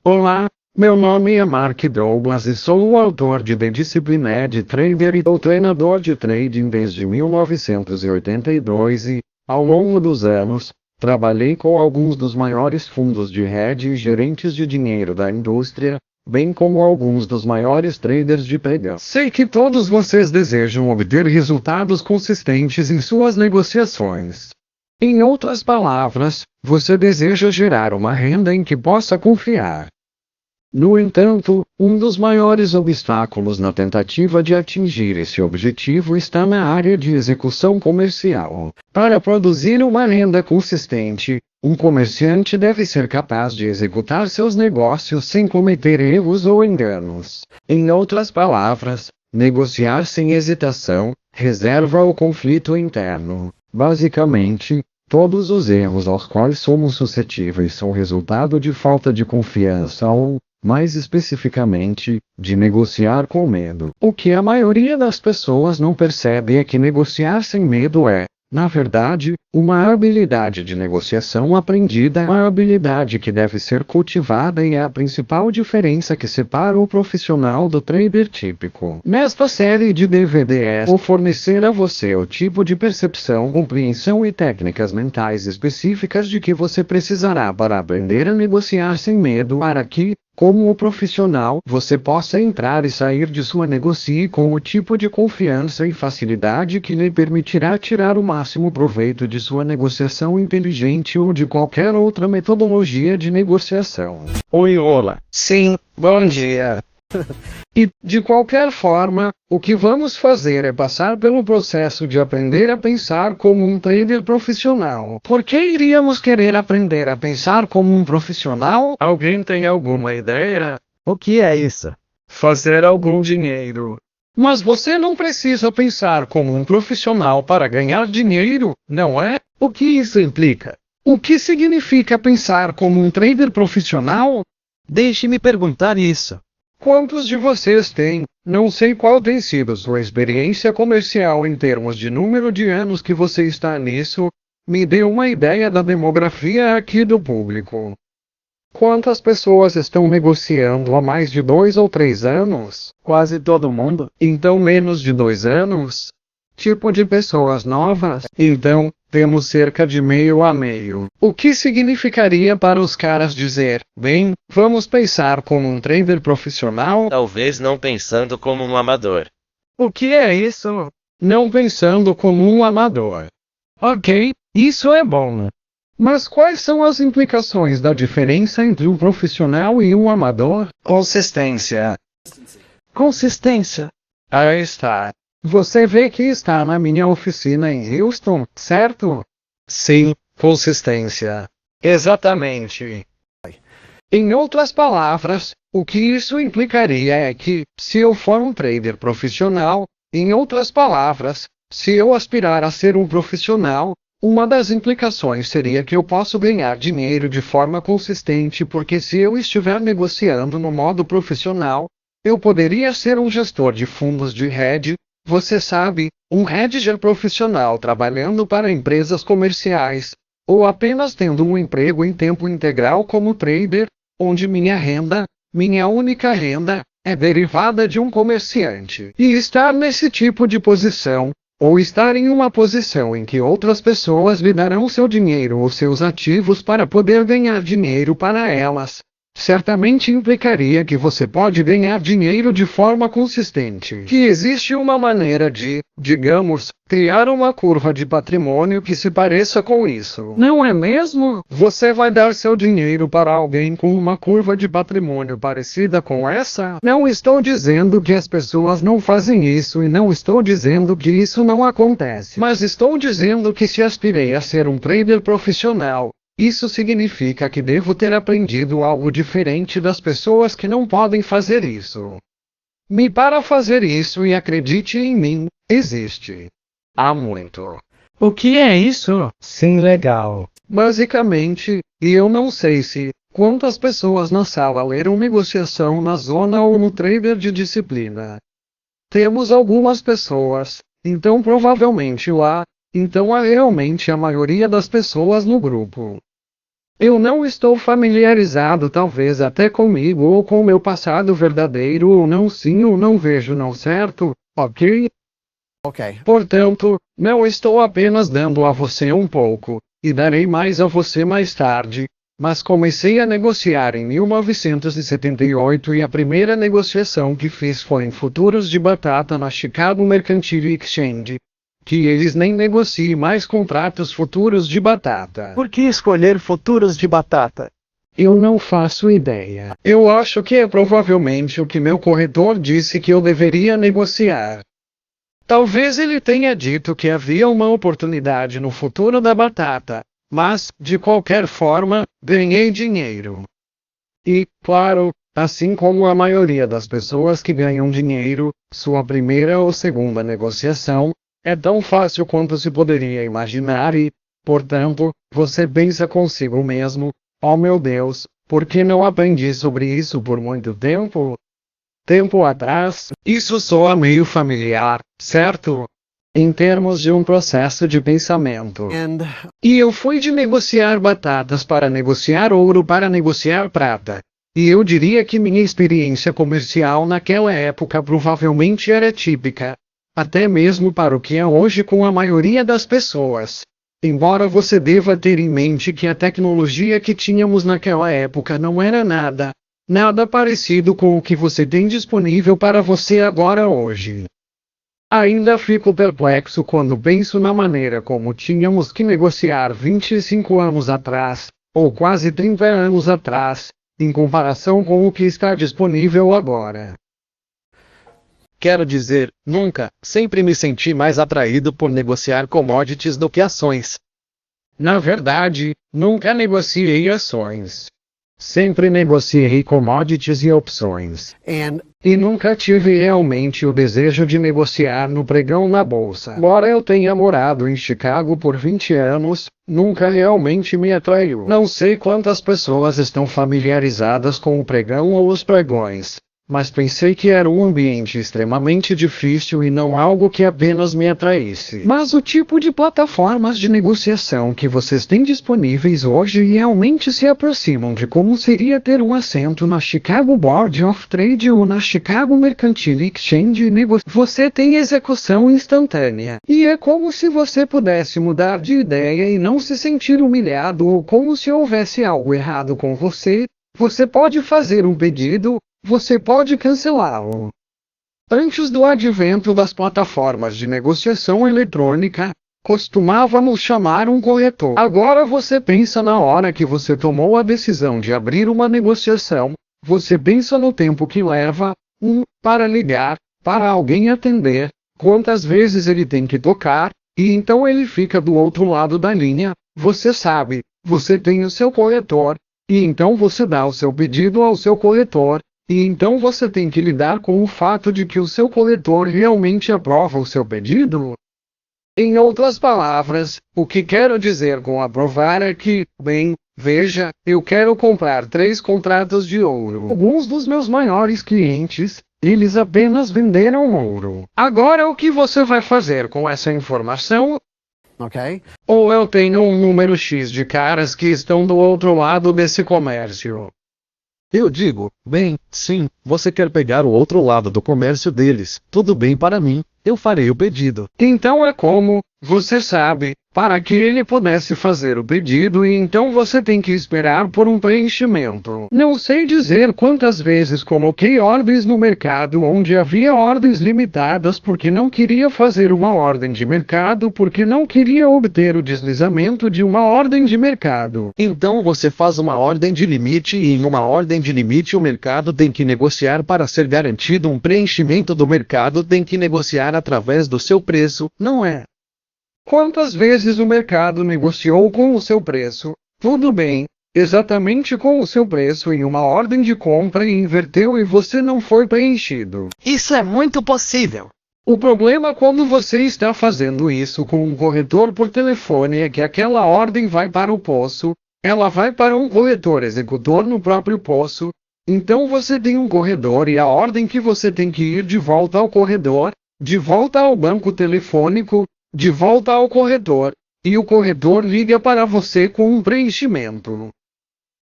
Olá, meu nome é Mark Douglas e sou o autor de The Disciplined Trader e o treinador de trading desde 1982 e, ao longo dos anos, trabalhei com alguns dos maiores fundos de hedge e gerentes de dinheiro da indústria, bem como alguns dos maiores traders de pega. Sei que todos vocês desejam obter resultados consistentes em suas negociações. Em outras palavras, você deseja gerar uma renda em que possa confiar. No entanto, um dos maiores obstáculos na tentativa de atingir esse objetivo está na área de execução comercial. Para produzir uma renda consistente, um comerciante deve ser capaz de executar seus negócios sem cometer erros ou enganos. Em outras palavras, negociar sem hesitação, reserva ou conflito interno. Basicamente, todos os erros aos quais somos suscetíveis são resultado de falta de confiança ou, mais especificamente, de negociar com medo. O que a maioria das pessoas não percebe é que negociar sem medo é, na verdade, uma habilidade de negociação aprendida, uma habilidade que deve ser cultivada e é a principal diferença que separa o profissional do trader típico. Nesta série de DVDs, vou fornecer a você o tipo de percepção, compreensão e técnicas mentais específicas de que você precisará para aprender a negociar sem medo para que, como o profissional, você possa entrar e sair de sua negocie com o tipo de confiança e facilidade que lhe permitirá tirar o máximo proveito de sua negociação inteligente ou de qualquer outra metodologia de negociação. Oi, olá. Sim, bom dia. E, de qualquer forma, o que vamos fazer é passar pelo processo de aprender a pensar como um trader profissional. Por que iríamos querer aprender a pensar como um profissional? Alguém tem alguma ideia? O que é isso? Fazer algum dinheiro. Mas você não precisa pensar como um profissional para ganhar dinheiro, não é? O que isso implica? O que significa pensar como um trader profissional? Deixe-me perguntar isso. Quantos de vocês têm? Não sei qual tem sido sua experiência comercial em termos de número de anos que você está nisso. Me dê uma ideia da demografia aqui do público. Quantas pessoas estão negociando há mais de 2 ou 3 anos? Quase todo mundo. Então menos de 2 anos? Tipo de pessoas novas? Então, temos cerca de meio a meio. O que significaria para os caras dizer, bem, vamos pensar como um trader profissional? Talvez não pensando como um amador. O que é isso? Não pensando como um amador. Ok, isso é bom. Mas quais são as implicações da diferença entre um profissional e um amador? Consistência. Consistência. Aí está. Você vê que está na minha oficina em Houston, certo? Sim, consistência. Exatamente. Em outras palavras, o que isso implicaria é que, se eu for um trader profissional, em outras palavras, se eu aspirar a ser um profissional, uma das implicações seria que eu posso ganhar dinheiro de forma consistente porque se eu estiver negociando no modo profissional, eu poderia ser um gestor de fundos de hedge. Você sabe, um hedger profissional trabalhando para empresas comerciais, ou apenas tendo um emprego em tempo integral como trader, onde minha única renda, é derivada de um comerciante. E estar nesse tipo de posição, ou estar em uma posição em que outras pessoas lhe darão seu dinheiro ou seus ativos para poder ganhar dinheiro para elas, certamente implicaria que você pode ganhar dinheiro de forma consistente. Que existe uma maneira de, digamos, criar uma curva de patrimônio que se pareça com isso. Não é mesmo? Você vai dar seu dinheiro para alguém com uma curva de patrimônio parecida com essa? Não estou dizendo que as pessoas não fazem isso e não estou dizendo que isso não acontece. Mas estou dizendo que se aspirei a ser um trader profissional, isso significa que devo ter aprendido algo diferente das pessoas que não podem fazer isso. Para fazer isso e acredite em mim, existe. Há muito. O que é isso? Sim, legal. Basicamente, e eu não sei se, quantas pessoas na sala leram negociação na zona ou no trader de disciplina. Temos algumas pessoas, então provavelmente lá, então é realmente a maioria das pessoas no grupo. Eu não estou familiarizado, talvez até comigo ou com meu passado verdadeiro ou não, sim ou não vejo não, certo? Ok? Okay. Portanto, não estou apenas dando a você um pouco, e darei mais a você mais tarde. Mas comecei a negociar em 1978 e a primeira negociação que fiz foi em futuros de batata na Chicago Mercantile Exchange. Que eles nem negociem mais contratos futuros de batata. Por que escolher futuros de batata? Eu não faço ideia. Eu acho que é provavelmente o que meu corretor disse que eu deveria negociar. Talvez ele tenha dito que havia uma oportunidade no futuro da batata, mas, de qualquer forma, ganhei dinheiro. E, claro, assim como a maioria das pessoas que ganham dinheiro, sua primeira ou segunda negociação é tão fácil quanto se poderia imaginar e, portanto, você pensa consigo mesmo: oh meu Deus, por que não aprendi sobre isso por muito tempo? Tempo atrás, isso soa meio familiar, certo? Em termos de um processo de pensamento. And E eu fui de negociar batatas para negociar ouro para negociar prata. E eu diria que minha experiência comercial naquela época provavelmente era típica, até mesmo para o que é hoje com a maioria das pessoas. Embora você deva ter em mente que a tecnologia que tínhamos naquela época não era nada parecido com o que você tem disponível para você agora hoje. Ainda fico perplexo quando penso na maneira como tínhamos que negociar 25 anos atrás, ou quase 30 anos atrás, em comparação com o que está disponível agora. Quero dizer, nunca, sempre me senti mais atraído por negociar commodities do que ações. Na verdade, nunca negociei ações. Sempre negociei commodities e opções. and E nunca tive realmente o desejo de negociar no pregão na bolsa. Embora eu tenha morado em Chicago por 20 anos, nunca realmente me atraiu. Não sei quantas pessoas estão familiarizadas com o pregão ou os pregões, mas pensei que era um ambiente extremamente difícil e não algo que apenas me atraísse. Mas o tipo de plataformas de negociação que vocês têm disponíveis hoje realmente se aproximam de como seria ter um assento na Chicago Board of Trade ou na Chicago Mercantile Exchange. Você tem execução instantânea. E é como se você pudesse mudar de ideia e não se sentir humilhado ou como se houvesse algo errado com você. Você pode fazer um pedido. Você pode cancelá-lo. Antes do advento das plataformas de negociação eletrônica, costumávamos chamar um corretor. Agora você pensa na hora que você tomou a decisão de abrir uma negociação, você pensa no tempo que leva, para ligar, para alguém atender, quantas vezes ele tem que tocar, e então ele fica do outro lado da linha. Você sabe, você tem o seu corretor, e então você dá o seu pedido ao seu corretor. E então você tem que lidar com o fato de que o seu corretor realmente aprova o seu pedido? Em outras palavras, o que quero dizer com aprovar é que, bem, veja, eu quero comprar 3 contratos de ouro. Alguns dos meus maiores clientes, eles apenas venderam ouro. Agora o que você vai fazer com essa informação? okay. Ou eu tenho um número X de caras que estão do outro lado desse comércio. Eu digo, bem, sim, você quer pegar o outro lado do comércio deles, tudo bem para mim, eu farei o pedido. Então é como, você sabe, para que ele pudesse fazer o pedido e então você tem que esperar por um preenchimento. Não sei dizer quantas vezes coloquei ordens no mercado onde havia ordens limitadas porque não queria fazer uma ordem de mercado porque não queria obter o deslizamento de uma ordem de mercado. Então você faz uma ordem de limite e em uma ordem de limite o mercado tem que negociar para ser garantido um preenchimento do mercado tem que negociar através do seu preço, não é? Quantas vezes o mercado negociou com o seu preço? Tudo bem, exatamente com o seu preço em uma ordem de compra e inverteu e você não foi preenchido. Isso é muito possível. O problema quando você está fazendo isso com um corretor por telefone é que aquela ordem vai para o poço, ela vai para um corretor executor no próprio poço, então você tem um corredor e a ordem que você tem que ir de volta ao corredor, de volta ao banco telefônico, de volta ao corretor, e o corretor liga para você com um preenchimento.